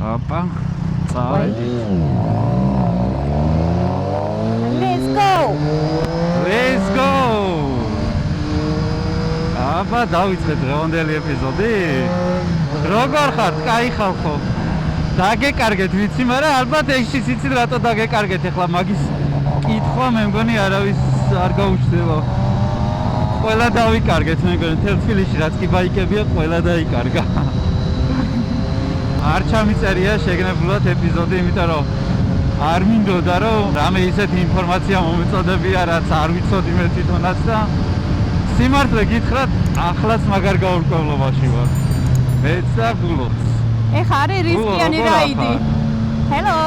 Opa, წავედი. Let's go. Let's go. აბა დავიწყეთ დღევანდელი ეპიზოდი. როგორ ხართ? კაი ხალხო. დაგეკარგეთ ვიცი, მაგრამ ალბათ ეშიც იცით რატო დაგეკარგეთ ახლა მაგის კითხვა მე მგონი არავის არ გაუჩნდება. ყველა დავიკარგეთ მე მგონი თელ თბილისში რაც კი ბაიკებია ყველა დაიკარგა. არ ჩამიწერია შეგნებულად ეპიზოდი, იმიტომ რომ არ მინდოდა რომ რამე ისეთი ინფორმაცია მომეწოდებია, რაც არ ვიცოდი მე თვითონაც და სიმართლე გითხრათ, ახლაც მაგარ გაურკვევლობაში ვარ. მეც და გულოც. ეხა არის რისკიანი რაიდი. Hello.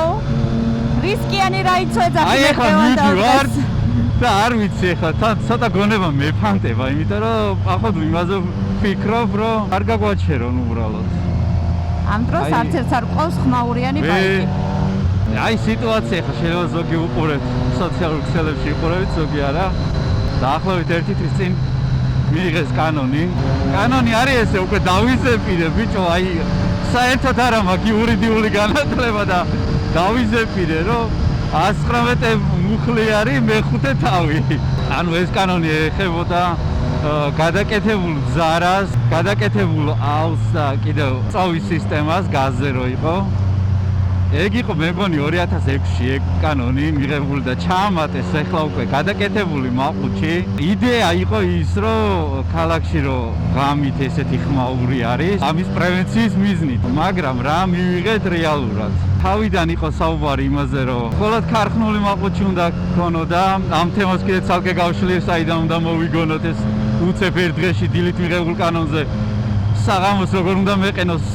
რისკიანი რაიდს ვეძახი აი ეხლა მივიდივარ და არ ვიცი ეხლა თან ცოტა გონება მეფანტება, იმიტომ რომ ახლა იმაზე ვფიქრობ, რომ არ გაგვაჩერონ უბრალოდ. ამ დროს არც ერთს არ ყავს ხმაურიანი ბაიკი. აი სიტუაცია ხა შეიძლება ზოგი უყურეთ სოციალურ ქსელებში უყურებით, ზოგი არა. დაახლოებით 1 თვის წინ მიიღეს კანონი. კანონი არის ესე უკვე დავიზეპირე ბიჭო, აი საერთოდ არა მაქვს იურიდიული განათლება და დავიზეპირე რომ 119 მუხლი არის მე-5 თავი. ანუ ეს კანონი ეხებოდა გადაკეთებულ ზარას, გადაკეთებულ ალს და კიდევ წავის სისტემას გაზზე რო იყო. ეგ იყო მე მგონი 2006-ში ეგ კანონი მიღებული და ჩაამატეს ახლა უკვე გადაკეთებული მაყუჩი. იდეა იყო ის რომ ქალაქში რო ღამით ესეთი ხმაური არის, ამის პრევენციის მიზნით, მაგრამ რა მივიღეთ რეალურად. თავიდან იყო საუბარი იმაზე რომ მხოლოდ ქარხნული მაყუჩი უნდა გქონოდა, ამ თემას კიდე ცალკე გავშლიე, საიდან უნდა მოვიგონოთ ეს უცებ ერთ დღეში დილით მიღებულ კანონზე. საღამოს როგორ უნდა მეყენოს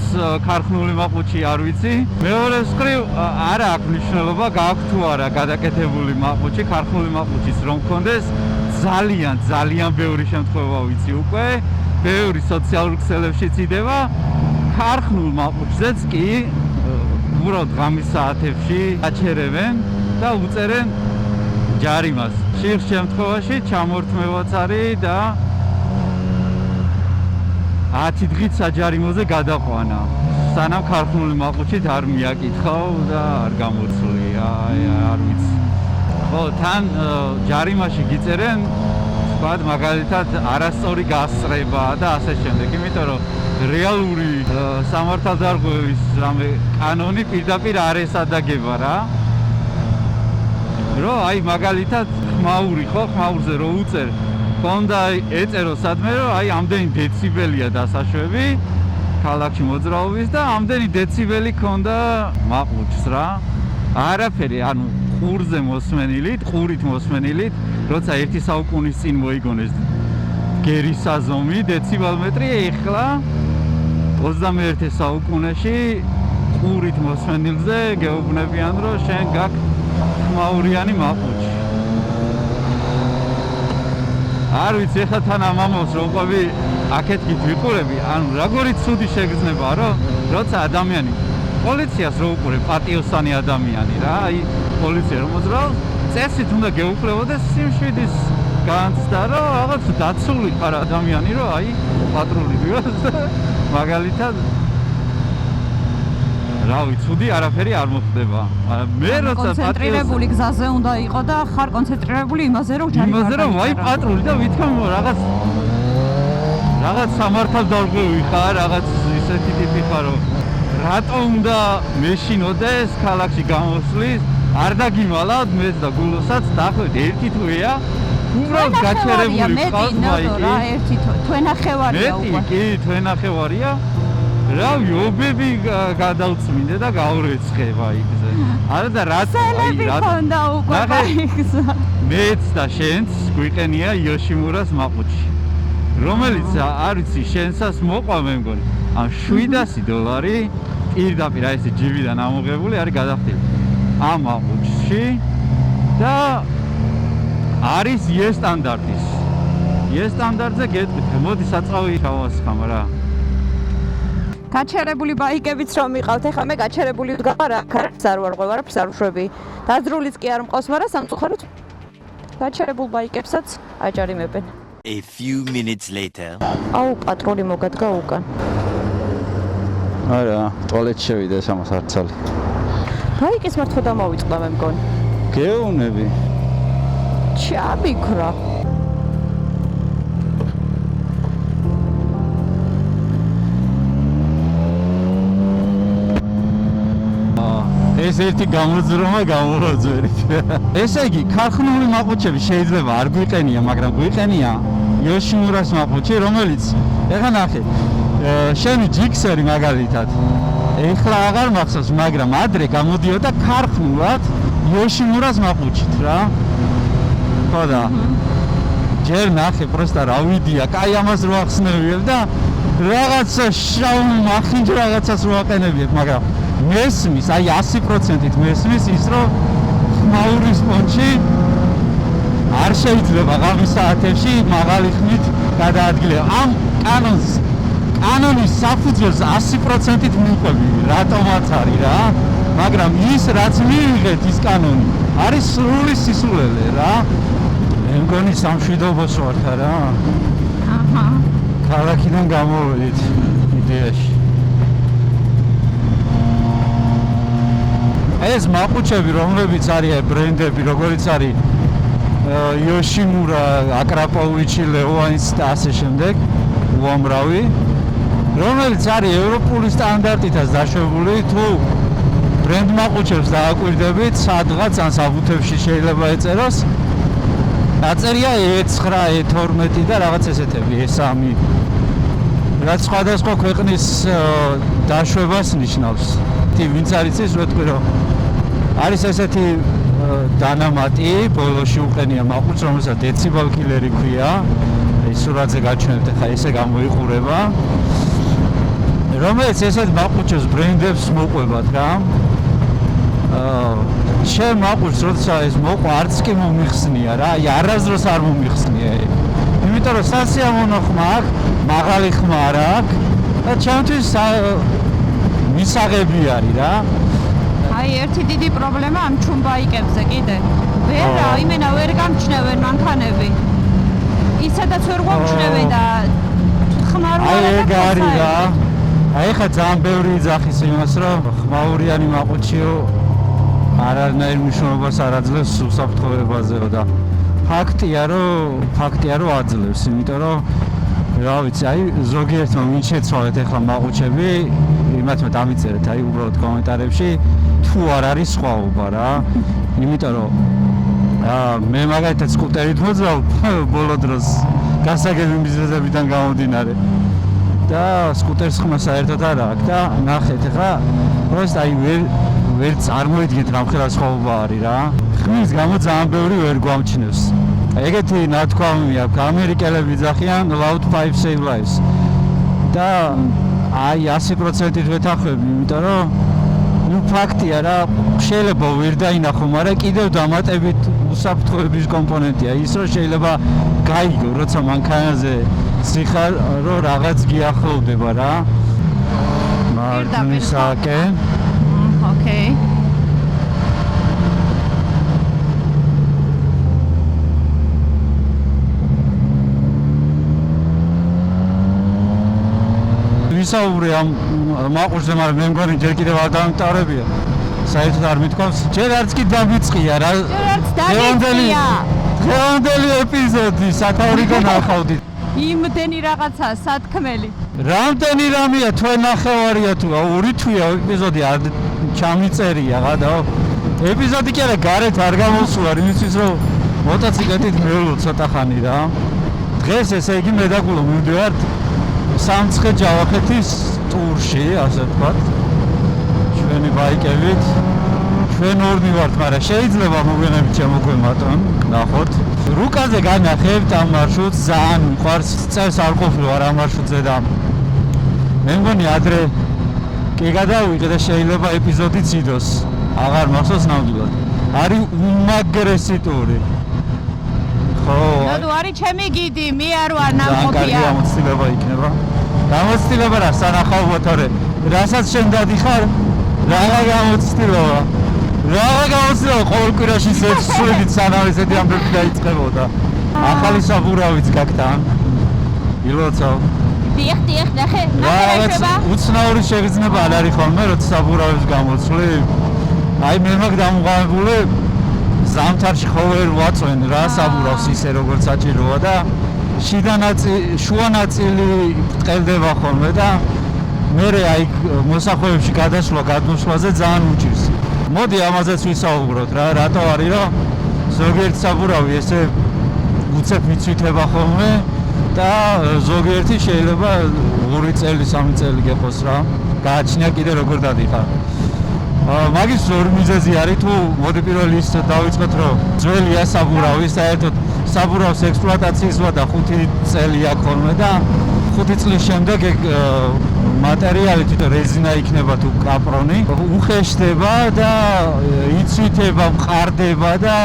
ქარხნული მაყუჩი არ ვიცი. მეორე მხრივ არ აქვს მნიშვნელობა გააქვს თუ არა გადაკეთებული მაყუჩი, ქარხნული მაყუჩის რომ გქონდეს ძალიან ბევრი შემთხვევა ვიცი უკვე, ბევრი სოციალურ ქსელებშიც იდება. ქარხნულ მაყუჩზეც კი უბრალოდ ღამის საათებში აჩერებენ და უწერენ ჯარიმას. ხშირ შემთხვევაში ჩამორთმევაც არის და 10 დღით საჯარიმოზე გადაყვანა. სანამ ქარხნული მაყუჩით არ მიაკითხავ და არ გამოცვლია, არ ვიცი. ხო, თან ჯარიმაში გიწერენ, თქვათ მაგალითად არასწორი გასწრება და ასე შემდეგ, იმიტომ რომ რეალური სამართალდარღვევის რამე კანონი პირდაპირ არ ესადაგება რა. რომ აი მაგალითად ხმაური ხო, ხმაურზე რო უწერ კონდა ეწერო სადმე რომ აი ამდენი დეციბელია დასაშვები ქალაქში მოძრაობის და ამდენი დეციბელი კონდა მაყუჩს რა. არაფერი, ანუ ყურზე მოსმენილით, ყურით მოსმენილით, როცა 1 საუკუნის წინ მოიგონეს გერის საზომი დეციბელმეტრი, ეხლა 21 საუკუნეში ყურით მოსმენილზე გეუბნებიან რომ შენ გაქვს ხმაურიანი მაყუჩი. არ ვიცი ეხლა თან ამ ამბავს რომ ყვები აქეთ გითვიყურები, ანუ როგორი ცუდი შეგრძნება რომ როცა ადამიანი პოლიციას რო უყურე პატიოსანი ადამიანი რა, აი პოლიცია რომ მოძრაობს, წესით უნდა გეუფლებოდეს სიმშვიდის განცდა რომ რაღაც დაცული ხარ ადამიანი რომ აი პატრული ვიოს მაგალითად რავი, ცუდი არაფერი არ მოხდება. მე როცა კონცენტრირებული გზაზე უნდა იყო და ხარ კონცენტრირებული იმაზე რომ ჯარი იმაზე რომ ვაი პატრული და ვითქამ რაღაც სამართალდარღვევი ხარ, რაღაც ისეთი ტიპი ხარ რომ რატო უნდა მეშინოდეს ქალაქში გამოსვლის, არ დაგიმალავთ მეც და გულოსაც დაახლოებით 1 თვეა უბრალოდ გაჩერებული ხარ ბაიკი. რა 1 თვენახევარია უკვე. მეტი კი თვენახევარია. რავი, ობები გადავწმინდე და გავრეცხე ბაიკზე. არა და რაც სელები ხონდა უკვე ბაიკზე. მეც და შენც გვიყენია იოშიმურას მაყუჩი. რომელიც არ ვიცი, შენსაც მოყვა მე მგონი. ან $700 პირდაპირ აი ესე ჯიბიდან ამოღებული არის გადახდილი. ამ მაყუჩში და არის E სტანდარტის. E სტანდარტზე გეტყვით, მოდი საწავი ჩავასხამ რა. გაჩერებული ბაიკებიც რომ მიყავთ, ეხლა მე გაჩერებული ვდგავარ, არც არ ვარ ყვევარ, არც არ ვშვები. დაძრულიც კი არ მყავს, მაგრამ სამწუხაროდ გაჩერებულ ბაიკებსაც აჯარიმებენ. A few minutes later. აუ, პატრული მოგადგა უკან. არა, ტუალეტში შევიდა ეს ამას არცალი. ბაიკის მართვა დამოვიწყდა მე მგონი. გეუნები. ჩამიქრა. ეს ერთი გამოძრომა გამოძერით. ესე იგი, ქარხნული მაყუჩები შეიძლება არ გვიყენია, მაგრამ გვიყენია იოშიმურას მაყუჩი, რომელიც ეხლა ნახე, შენი ჯიქსერი მაგალითად. ეხლა აღარ მახსოვს, მაგრამ ადრე გამოდიოდა ქარხნულად იოშიმურას მაყუჩით რა. ხო და ჯერ ნახე, პროსტა რა ვიდია, კაი ამას რო ახსნევიებ და რაღაცა შავ მახინჯ რაღაცას რო აყენებიებ, მაგრამ მესმის, აი 100%-ით მესმის ის, რომ ხმაურის პონჩი არ შეიძლება ღამის საათებში მაღალი ხმით გადაადგილება. ამ კანონის საფუძველს 100%-ით მიყვები, რატომაც არის რა, მაგრამ ის რაც მიიღეთ ის კანონი არის სრული სისულელე რა. მე მგონი სამშვიდობოს ვართ რა. აჰა. ქალაქიდან გამოვედით იდეაში. ეს მაყუჩები, რომლებიც არის ბრენდები, როგორიც არის იოშიმურა, აკრაპოვიჩი, ლეოანის და ასე შემდეგ, უამრავი, რომელიც არის ევროპული სტანდარტითაც დაშვებული, თუ ბრენდ მაყუჩებს დააკვირდებით, სადღაც ან საბუთებში შეიძლება ეწეროს, დაწერია E9, E12 და რაღაც ესეთები, E3. რაც სხვადასხვა ქვეყნის დაშვებას ნიშნავს. ვინც არის ის ვეთქვი რომ არის ესეთი დანამატი ბოლოში უყენია მაყუჩს, რომელსაც დეციბელ კილერი ქვია. ეს სურათზე გაჩვენებთ, ხა ესე გამოიყურება. რომელიც ესეთ მაყუჩებს ბრენდებს მოყვებათ რა. შენ მაყუჩს როცა ეს მოყვა არც კი მომიხსნია რა, აი არასდროს არ მომიხსნია. იმიტომ რომ სასიამოვნო ხმა აქვს, მაღალი ხმა არ აქვს და ჩემთვის მისაღები არის რა. აი ერთი დიდი პრობლემა ამ ჩუმბაიკებზე კიდე. იმენა ვერ გამჩნევენ მანქანები. ისედაც ვერ გამჩნევენ და ხმარულად აი ეგ არის რა. აი ხა ძალიან ბევრი იძახის იმას რომ ხმაურიანი მაყუჩიო არანაირ მნიშვნელობას არ აძლევს უსაფრთხოებაზეო და ფაქტია რომ აძლევს, იმიტომ რომ რა ვიცი, აი ზოგიერთმა ვინ შეცვალეთ ახლა მაყუჩები, იმათმა დამიწერეთ აი უბრალოდ კომენტარებში, თუ არ არის სხვაობა რა. იმიტომ რომ მე მაგალითად სკუტერით მოძრავ ბოლო დროს გასაგები მიზეზებიდან გამომდინარე. და სკუტერს ხმა საერთოდ არ აქვს და ნახეთ ახლა პროსტ აი ვერ წარმოიდგენთ რამხელა სხვაობა არის რა. ხმის გამო ძალიან ბევრი ვერ გვამჩნევს. ეგეთი ნათქვამი აქვს, ამერიკელები იძახიან loud pipe save lives. და აი 100%-ით ვეთანხმები, იმიტომ რომ ნუ ფაქტია რა, შეიძლება ვერ დაინახო, მაგრამ კიდევ დამატებით უსაფრთხოების კომპონენტია ის, რომ შეიძლება გაიგო, როცა მანქანაზე სიხარ, რომ რაღაც გიახლოვდება რა. მარჯვნისაკენ. ოკეი. ვისაუბრე ამ მაყურზე, მაგრამ მე მგონი ჯერ კიდევ არ დამტარებია. საერთოდ არ მithქვავს. ჯერ არც კი დამიწყია რა. ჯერ არც დამიწყია. დღევანდელი ეპიზოდი სათავრიდან ახავდით. იმდენი რაღაცა სათქმელი. რამდენი რამეა თქვენ ნახევარია თუ ორი თვია ეპიზოდი არ ჩამიწერია გადაო. ეპიზოდი კი არა გარეთ არ გამოსულა, იმისთვის რომ მოტოციკლით მეულო ცოტა ხანი რა. დღეს ესე იგი მედაგულო მივდივართ სამცხე ჯავახეთის ტურში, ასე ვთქვათ. ჩვენი ბაიკებით. ჩვენ ორნი ვართ, მაგრამ შეიძლება მოგვიანებით შემოგვემატონ, ნახოთ. რუკაზე განახებთ ამ მარშრუტს, ძალიან მიყვარს, წელს არ ყოფილი ვარ ამ მარშრუტზე და მე მგონი ადრე კი გადავიღე და შეიძლება ეპიზოდიც იდოს. აღარ მახსოვს ნამდვილად. არის უმაგრესი ტური. ხო. ნუ არის ჩემი გიდი, მე არ ვარ ნამყოფია. ძალიან კარგი გამოცდილება იქნება. გამოცდილება რა სანახავ მოტორე. რასაც შენ დადიხარ, რაღა გამოცდილება. რაღა გამოცდილება ყოველ კვირაში სულით სანამ ესეთი ამბები დაიწყებოდა. ახალი საბურავიც გაქვს თან. ილოცავ. დიახ, ნახე, რა უცნაური შეგრძნება არ არის ხოლმე, როცა საბურავებს გამოცვლი. აი მე მაგ დამუღამებული ზამთარში ხო ვერ ვაწვენ რა საბურავს ისე როგორც საჭიროა და შუა ნაწილი ბრტყელდება ხოლმე და მე აი მოსახვეებში გადმოსვლაზე ძალიან უჭირს. მოდი ამაზეც ვისაუბროთ რა, რატო არის რომ ზოგიერთ საბურავი ესე უცებ მიცვითება ხოლმე და ზოგიერთი შეიძლება 2 წელი, 3 წელი გეყოს რა. გააჩნია კიდე როგორ დადიხარ. მაგის ორი მიზეზი არის თუ მოდი პირველი ის დავიწყოთ რომ ძველია საბურავი, საერთოდ საბურავს ექსპლუატაციის ვადა 5 წელი აქვს ხოლმე და 5 წლის შემდეგ მატერიალი თვითონ რეზინა იქნება თუ კაპრონი უხეშდება და იცვითება, მყარდება და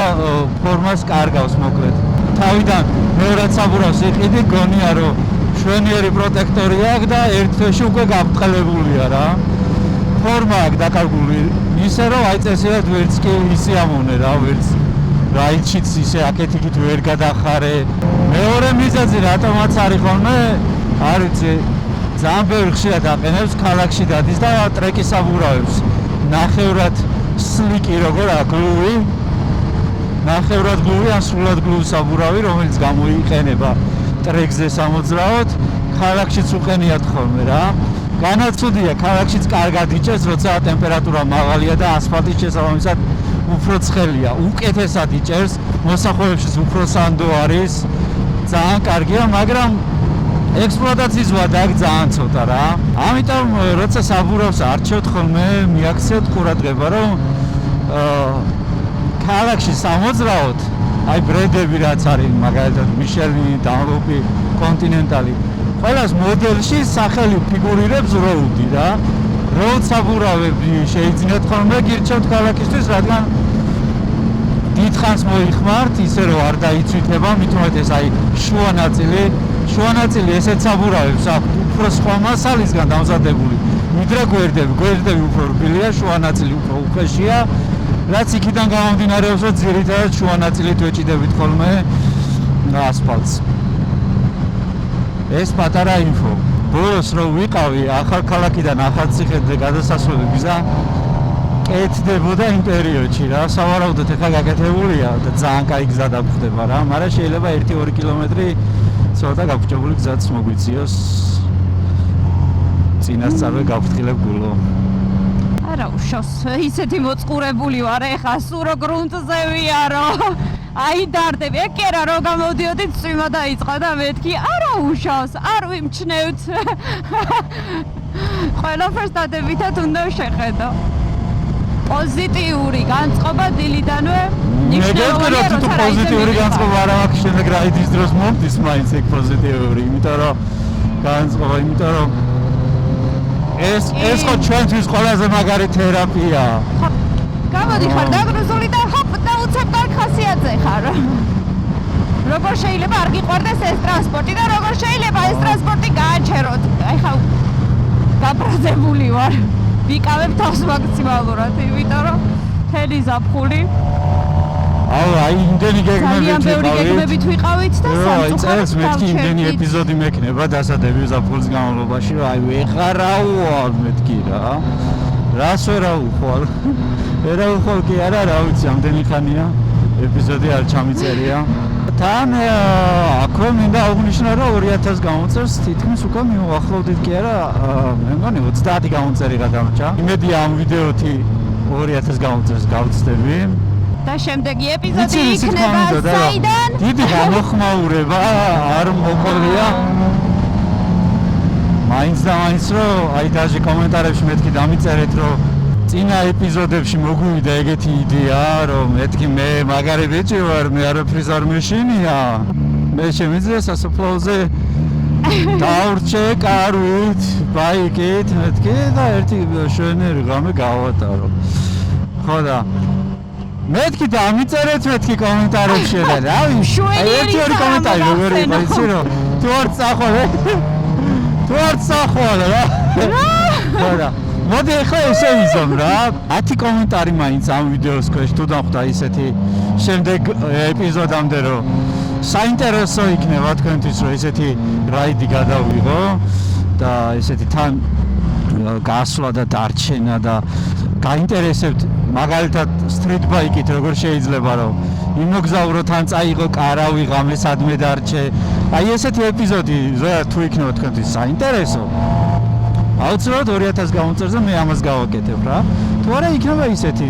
ფორმას კარგავს მოკლედ. თავიდან მეორად საბურავს იყიდი, გონია რომ შვენიერი პროტექტორი აქვს და ერთ თვეში უკვე გაბრტყელებულია რა. ფორმა აქვს დაკარგული ისე რომ აი წესიერ ვერც კი ისიამოვნე რა, ვერც რაიჩიც ისე აქეთ-იქით ვერ გადახარე. მეორე მიზეზი რატომაც არის ხოლმე, არ ვიცი, ძალიან ბევრი ხშირად აყენებს ქალაქში დადის და ტრეკის საბურავებს. ნახევრად სლიკი როგორ აქვს გლუვი, ნახევრად გლუვი ან სრულად გლუვი საბურავი, რომელიც გამოიყენება ტრეკზე სამოძრაოდ, ქალაქშიც უყენიათ ხოლმე რა. განაცუდია ქალაქშიც კარგად იჭერს, როცა ტემპერატურა მაღალია და ასფალტის შესაბამისად უფრო ცხელია, უკეთესად იჭერს, მოსახვეებშიც უფრო სანდო არის, ძალიან კარგია, მაგრამ ექსპლუატაციის ვადა აქვს ძალიან ცოტა რა. ამიტომ როცა საბურავს არჩევთ ხოლმე, მიაქციოთ ყურადღება, რომ ქალაქში სამოძრაოდ, აი ბრენდები რაც არის, მაგალითად მიშელინი, დანლოპი, კონტინენტალი, ყველას მოდელში სახელი ფიგურირებს როუდი რა. როუდ საბურავები შეიძინეთ ხოლმე გირჩევთ ქალაქისთვის, რადგან დიდხანს მოიხმართ, ისე რომ არ დაიცვითება, მით უმეტეს აი შუა ნაწილი ესეთ საბურავებს აქვს უფრო სხვა მასალისგან დამზადებული. ვიდრე გვერდები უფრო რბილია, შუა ნაწილი უფრო უხეშია, რაც იქიდან გამომდინარეობს, რომ ძირითადად შუა ნაწილით ვეჭიდებით ხოლმე ასფალტს. ეს პატარა ინფო. ბოლოს რო ვიყავი ახალქალაქიდან ახალციხეზე გადასასვლელი გზა კეთდებოდა იმ პერიოდში რა. სავარაუდოდ ეხლა გაკეთებულია და ძალიან კაი გზა დაგხვდება რა, მაგრამ შეიძლება 1-2 კილომეტრი ცოტა გაფრთხილებული გზაც მოგვიწიოს. წინასწარვე გავფრთხილებ გულო. არა უშავს, ისეთი მოწყურებული ვარ ეხლა სურო გრუნტზე ვიარო. აი დარდები, ეკერა რომ გამოდიოდით წვიმა დაიწყა და მეთქი, არა უშავს, არ ვიმჩნევთ. ყველაფერს დადებითად უნდა შეხედო. პოზიტიური განწყობა დილიდანვე ნიშნავია, რომ თუ პოზიტიური განწყობა არ აქვს, შემდეგ რაიდის დროს მომდის მაინც ეგ პოზიტიური, იმიტომ რომ განწყობა, იმიტომ რომ ეს ხო ჩვენთვის ყველაზე მაგარი თერაპია. გამოდი ხარ დაგრუზული და ჰოპ და უცებ კარგ ხასიათზე ხარ. როგორ შეიძლება არ გიყვარდეს ეს ტრანსპორტი და როგორ შეიძლება ეს ტრანსპორტი გააჩეროთ? აი ხა გაბრაზებული ვარ. ვიკავებ თავს მაქსიმალურად, იმიტომ რომ თელი ზაფხული. აი იმდენი ძალიან ბევრი გეგმებით ვიყავით და სამწუხაროდ მეთქი იმდენი ეპიზოდი მექნება დასადები ზაფხულის განმავლობაში, რომ აი ვეღარავარ მეთქი რა. რას ვერავხვალ? ვერავხვალ კი არა, რა ვიცი, ამდენი ხანია ეპიზოდი არ ჩამიწერია. თან აქვე მინდა აღნიშნო, რომ 2000 გამოწერს თითქმის უკვე მივახლოვდით კი არა, მე მგონი 30 გამოცერი გადამრჩა. იმედია ამ ვიდეოთი 2000 გამოწერს გავწდები. და შემდეგი ეპიზოდი იქნება საიდან? დიდი გამოხმაურება არ მოყოლია. მაინც რომ აი დაჟე კომენტარებში მეთქი დამიწერეთ, რომ წინა ეპიზოდებში მოგვივიდა ეგეთი იდეა, რომ მეთქი მე მაგარი ბიჭი ვარ, მე არაფრის არ მეშინია. მე შემიძლია სასოფლოზე დავრჩე კარვით, ბაიკით, მეთქი და ერთი შვენიერი ღამე გავატარო. ხო და მეთქი დამიწერეთ მეთქი კომენტარებში და რავი, აი ერთი კომენტარი როგორი იყო, იცი რომ თუ არ წახვალ რა. ხო და მოდი ახლა ესე ვიზამ რა. 10 კომენტარი მაინც ამ ვიდეოს ქვეშ თუ დახვდა ისეთი შემდეგ ეპიზოდამდე რომ საინტერესო იქნება თქვენთვის, რომ ესეთი რაიდი გადავიღო და ესეთი თან გასვლა და დარჩენა და გაინტერესებთ მაგალითად სტრიტ ბაიკით როგორ შეიძლება რომ იმოგზაურო თან წაიღო კარავი ღამე სადმე დარჩე. აი ესეთი ეპიზოდი ზოგადად თუ იქნება თქვენთვის საინტერესო. აუცილებლად 2000 გამომწერზე მე ამას გავაკეთებ რა. თუ არა იქნება ისეთი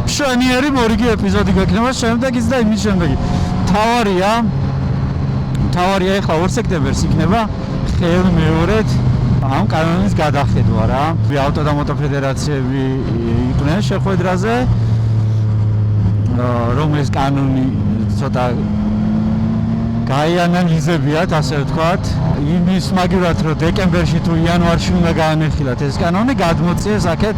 მშვენიერი მორიგი ეპიზოდი გექნება შემდეგიც და იმის შემდეგი. თავარია ეხლა 2 სექტემბერს იქნება ხელმეორედ ამ კანონის გადახედვა რა. ავტო და მოტო ფედერაციები იყვნენ შეხვედრაზე, რომ ეს კანონი ცოტა გაიანალიზებიათ, ასე ვთქვათ. იმის მაგივრად, რომ დეკემბერში თუ იანვარში უნდა გაანეხილათ ეს კანონი, გადმოწიეს აქეთ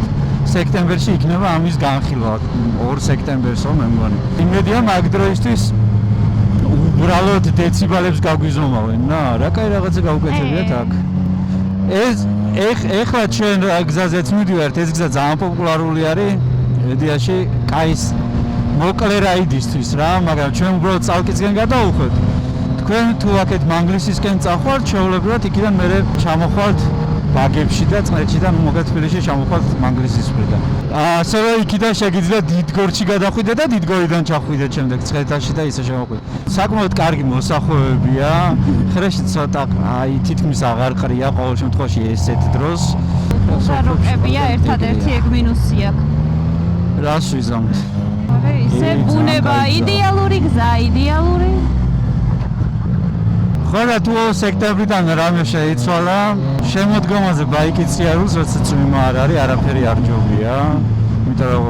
სექტემბერში იქნება ამის განხილვა. 2 სექტემბერსო მე მგონი. იმედია მაგ დროისთვის უბრალოდ დეციბალებს გაგვიზომავენ, რა კაი რაღაცა გავუკეთებიათ აქ. ეს ეხლა ჩვენ გზაზეც მივდივართ, ეს გზა ძალიან პოპულარული არის მედიაში, კაის მოკლე რაიდისთვის რა, მაგრამ ჩვენ უბრალოდ წალკისკენ გადავუხვევთ. თქვენ თუ აქეთ მანგლისისკენ წახვალთ, შეუძლებლად იქიდან მერე ჩამოხვალთ ბაგებში და წნეთში და მოგეთ თბილისში ჩამოხვალთ მანგლისის მხრიდან. ასევე იქიდან შეგიძლიათ დიდგორში გადახვიდე და დიდგორიდან ჩახვიდეთ შემდეგ წნეთაში და ისე შემოხვიდეთ. საკმაოდ კარგი მოსახვევებია. ხრეში ცოტა თითქმის აღარ ყრია ყოველ შემთხვევაში ესეთ დროს. საროკებია ერთადერთი ეგ მინუსი აქვს. რას ვიზამთ? ისე ბუნება იდეალური გზა, იდეალური. ხოლმე თუ სექტემბრიდან რამე შეიცვალა, შემოდგომაზე ბაიკით სიარულს როცა წვიმა არ არის, არაფერი არ ჯობია. იმიტომ რომ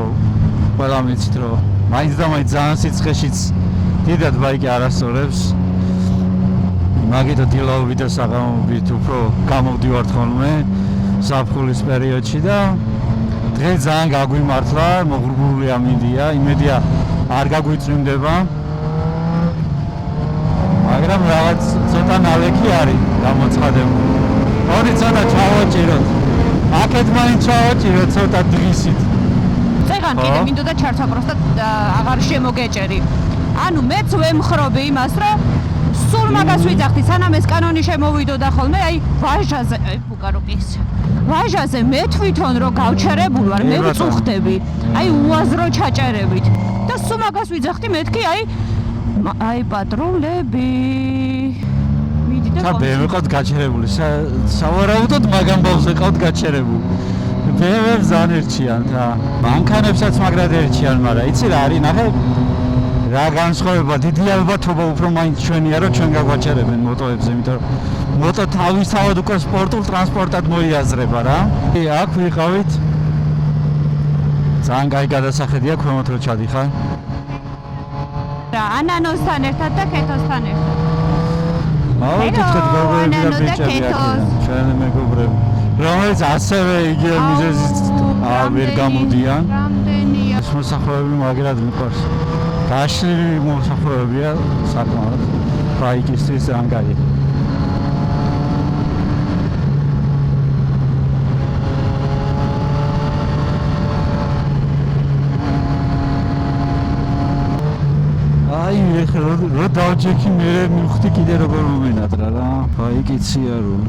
ყველა მიცით რომ მაინც და მაინც ძალიან სიცხეშიც დიდად ბაიკი არასწორებს. მაგითო დილაობით და საღამოობით უფრო გამოვდივართ ხოლმე ზაფხულის პერიოდში და დღეს ძალიან გაგვიმართლა, მოღრუბლული ამინდია, იმედია არ გაგვიწვიმდება. მაგრამ რაღაც ცოტა ნალექი არის გამოცხადებული. ორი ცოტა ჩავაჭიროთ. აქეთ მაინც ჩავაჭიროთ ცოტა დღისით. წეგან კიდე მინდოდა ჩარცვა პროსტა აღარ შემოგეჭერი. ანუ მეც ვემხრობი იმას, რომ სულ მაგას ვიძახდი, სანამ ეს კანონი შემოვიდოდა ხოლმე, აი ვაჟაზე, ბუკაროკის. ვაჟაზე მე თვითონ რო გავჩერებული ვარ, მე ვწუხდები. აი უაზრო ჩაჭერებით. და სულ მაგას ვიძახდი, მეთქი აი პატრულები. მიდი და მე ვიყავთ გაჩერებული. სავარაუდოდ მაგამ ბავშვს ვიყავთ გაჩერებული. ბევრს ძალიან ერჩიან და მანქანებსაც მაგრად ერჩიან, მაგრამ იცი რა არის, ნახე რა განსხვავება, დიდი ალბათობა უფრო მაინც ჩვენია, რომ ჩვენ გაგვაჩერებენ მოტოებზე, იმიტომ რომ მოტო თავისთავად უკვე სპორტულ ტრანსპორტად მოიაზრება რა. აქ ვიყავით. ძალიან კაი გადასახედია, ქვემოთ რო ჩადიხარ. ანანოსთან ერთად და კეთოსთან ერთად. თითქოს გოგოები და ბიჭები აქ ჩვენ მეგობრები, რომელიც ასევე იგივე მიზეზით ვერ გამოდიან. რამდენია? ეს მოსახლეები მაგრად მიყვარს. გაშლილი მოსახლეებია საკმაოდ. ბაიკისტვის ძალიან კაი. რო დავჯექი მე მივხვდი კიდე როგორ მომენატრა რა. ბაიკით სიარული.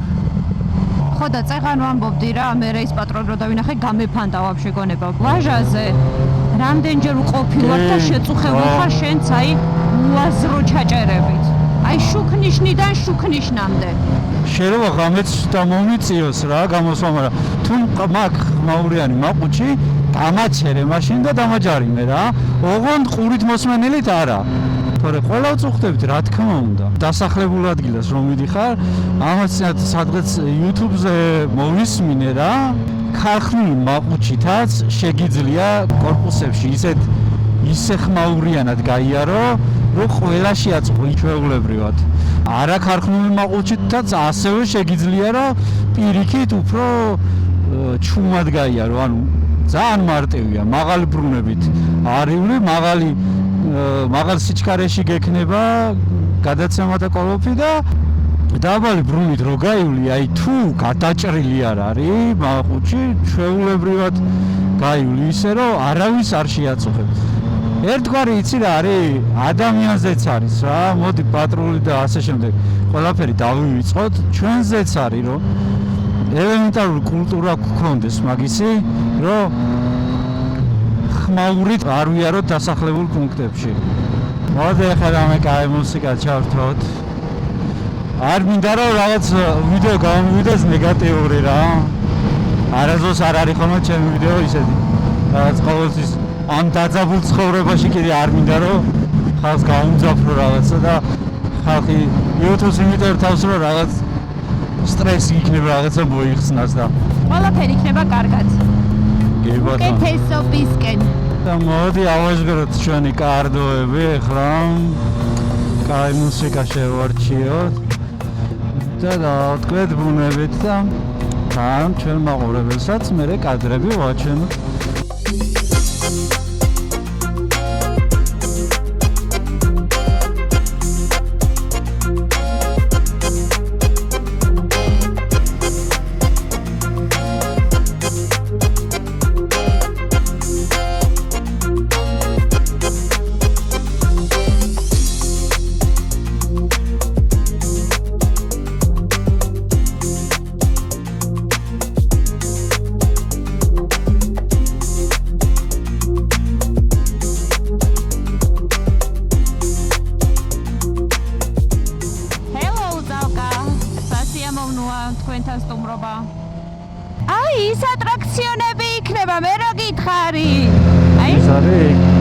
ხო და წეგან ვამბობდი რა, მე რეის პატრონ რო დავინახე, გამეფანდა ვაფშე გონება. ვაჟაზე რამდენჯერ უყოფილვარ და შეწუხებულ ხარ შენც აი უაზრო ჩაჭერებით. აი შუქნიშნიდან შუქნიშნამდე. შეიძლება ღამეც დამომიწიოს რა გამოსვა, მაგრამ თუ მაგ მაურიანი მაყუჩი დამაჩერე მაშინ და დამაჯარიმე რა. ოღონდ ყურით მოსმენელით არა. თორე ყველა უწუხდებით რა თქმა უნდა. დასახლებულ ადგილას რომ მიდიხარ, ამას სადღაც YouTube-ზე მოვისმინე რა. ქარხნული მაყუჩითაც შეგიძლია კორპუსებში ისე ხმაურიანად გაიარო, რომ ყველაში აწყვი ჩვეულებრივად. არა ქარხნული მაყუჩითაც ასევე შეგიძლია რომ პირიქით უფრო ჩუმად გაიარო, ანუ ძალიან მარტივია, მაღალი ბრუნებით. არიული მაღალ სიჩქარეში გექნება გადაცემათა კოლოფი და დაბალი ბრუნით რო გაივლი, აი თუ გადაჭრილი არ არის მაყუჩი, ჩვეულებრივად გაივლი ისე რომ არავის არ შეაწუხებს. ერთგვარი იცი რა არის? ადამიანზეც არის რა. მოდი პატრული და ასე შემდეგ. ყველაფერი დავივიწყოთ. ჩვენზეც არის რომ ელემენტარული კულტურა გქონდეს მაგისი, რომ ხმაურით არ ვიაროთ დასახლებულ პუნქტებში. მოდი ახლა რამე კაი მუსიკა ჩავრთოთ. არ მინდა რომ რაღაც ვიდეო გამოვიდეს ნეგატიური რა. არასდროს არ არის ხოლმე ჩემი ვიდეო ისეთი. რაღაც ყოველთვის ამ დაძაბულ ცხოვრებაში კიდე არ მინდა რომ ხალხს გაუმძაფრო რაღაცა და ხალხი YouTube-ს იმიტერ თავს რომ რაღაც სტრესი იქნება რაღაცა მოიხსნას და ყველაფერი იქნება კარგად. კი ბატონო. კეთესობისკენ. და მოდი ავაჟღეროთ ჩვენი კარდოები ახლა. კაი მუსიკა შევარჩიოთ. და დავთქვეთ ბუნებით და თან ჩვენ მაყურებელსაც მერე კადრები ვაჩვენოთ. თქვენთან სტუმრობა. აი, ის ატრაქციონები იქნება, მე რა გითხარი? აი, ეს არის